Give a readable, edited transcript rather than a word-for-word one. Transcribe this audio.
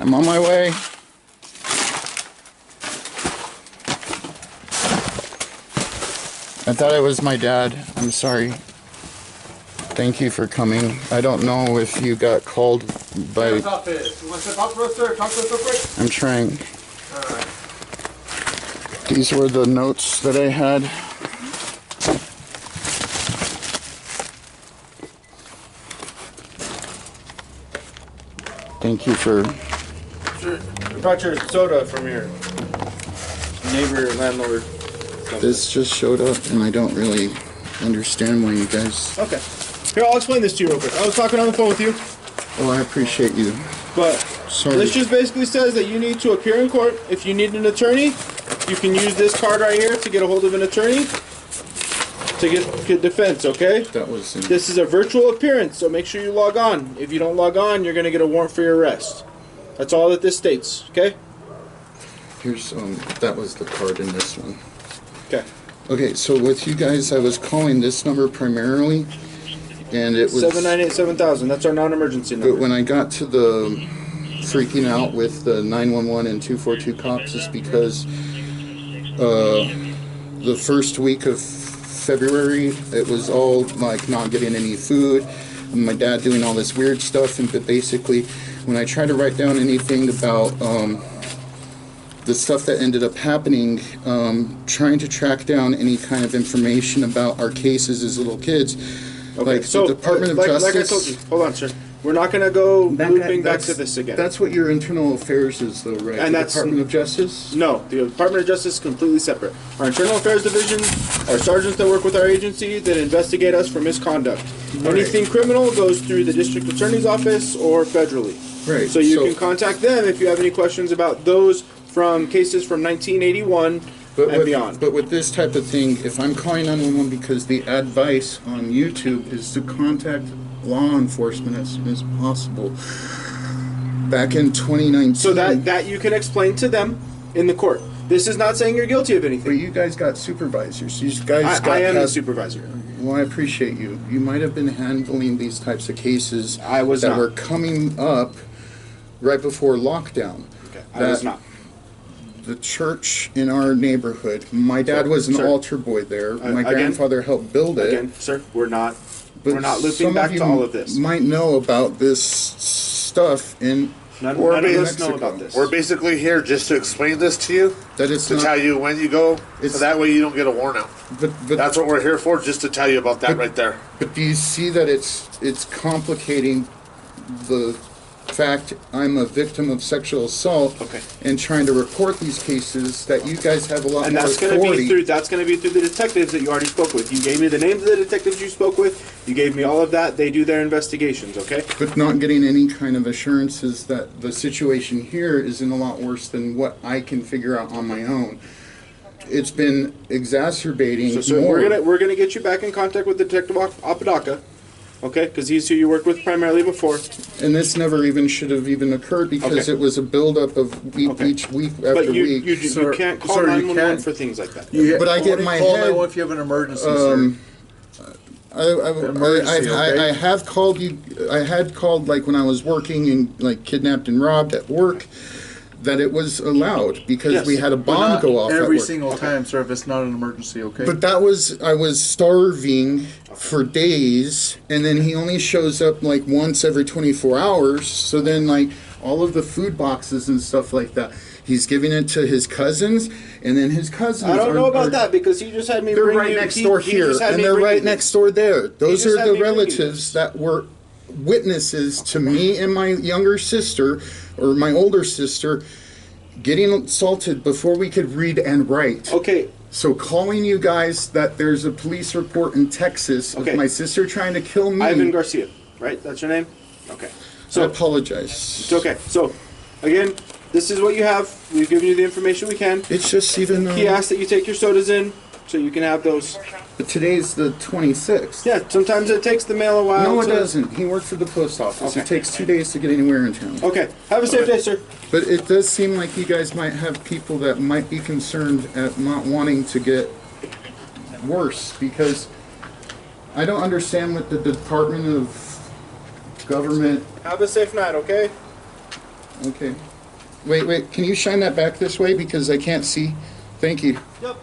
I'm on my way. I thought it was my dad. I'm sorry. Thank you for coming. I don't know if you got called by... You want to talk to us, sir? Talk to us real quick? I'm trying. Alright. These were the notes that I had. Thank you for... Sure. I brought your soda from your neighbor, landlord. This just showed up and I don't really understand why you guys... Okay. Here, I'll explain this to you real quick. I was talking on the phone with you. Oh, I appreciate you. But sorry. This just basically says that you need to appear in court. If you need an attorney, you can use this card right here to get a hold of an attorney to get defense, okay? That was... This is a virtual appearance, so make sure you log on. If you don't log on, you're going to get a warrant for your arrest. That's all that this states, okay? Here's, that was the card in this one. Okay. Okay, so with you guys, I was calling this number primarily, and it was... 798-7000, that's our non-emergency number. But when I got to the freaking out with the 911 and 242 cops, is because the first week of February, it was all like not getting any food, and my dad doing all this weird stuff, and but basically, when I tried to write down anything about the stuff that ended up happening, trying to track down any kind of information about our cases as little kids. Okay, like so the Department of Justice. Like I told you, hold on, sir. We're not going to go looping back to this again. That's what your internal affairs is, though, right? And the that's Department of Justice. No, the Department of Justice is completely separate. Our internal affairs division are sergeants that work with our agency that investigate us for misconduct. Right. Anything criminal goes through the district attorney's office or federally. Right. So you can contact them if you have any questions about those from cases from 1981 and beyond. But with this type of thing, if I'm calling 911 because the advice on YouTube is to contact law enforcement as soon as possible. Back in 2019. So that you can explain to them in the court. This is not saying you're guilty of anything. But you guys got supervisors. You guys I am the supervisor. Well, I appreciate you. You might have been handling these types of cases that were coming up right before lockdown. Okay. I was not. The church in our neighborhood, my dad was an altar boy there. My grandfather helped build it. Again, sir, we're not looping back to all of this. Might know about this stuff in None of us know about this. We're basically here just to explain this to you, to tell you when you go, so that way you don't get a warrant out. But that's what we're here for, just to tell you about that right there. But do you see that it's complicating the fact I'm a victim of sexual assault and trying to report these cases that you guys have a lot more authority. That's going to be through the detectives that you already spoke with. You gave me the names of the detectives you spoke with. You gave me all of that. They do their investigations, okay? But not getting any kind of assurances that the situation here isn't a lot worse than what I can figure out on my own. It's been exacerbating. So we're gonna get you back in contact with Detective Apodaca. Okay, because he's who you worked with primarily before. And this never even should have even occurred because it was a buildup of each week after week. You can't call 911 for things like that. But I get my head. If you have an emergency, sir. I have called you. I had called like when I was working and like kidnapped and robbed at work. That it was allowed because we had a bomb go off every single time, sir, if it's not an emergency, okay? But I was starving for days, and then he only shows up like once every 24 hours. So then like all of the food boxes and stuff like that, he's giving it to his cousins, and then his cousins. I don't know about that because he just had me. They're right next door here, and they're right next door there. Those are the relatives that were witnesses to me and my younger sister, or my older sister, getting assaulted before we could read and write. Okay. So calling you guys that there's a police report in Texas of my sister trying to kill me. Ivan Garcia, right? That's your name? Okay. So I apologize. It's okay. So, again, this is what you have. We've given you the information we can. It's just even... he asked that you take your sodas in so you can have those. But today's the 26th. Yeah, sometimes it takes the mail a while. No, it doesn't. He works for the post office. It takes 2 days to get anywhere in town. Okay. Have a safe day, sir. But it does seem like you guys might have people that might be concerned at not wanting to get worse, because I don't understand what the Department of Government... Have a safe night, okay? Okay. Wait, can you shine that back this way because I can't see? Thank you. Yep.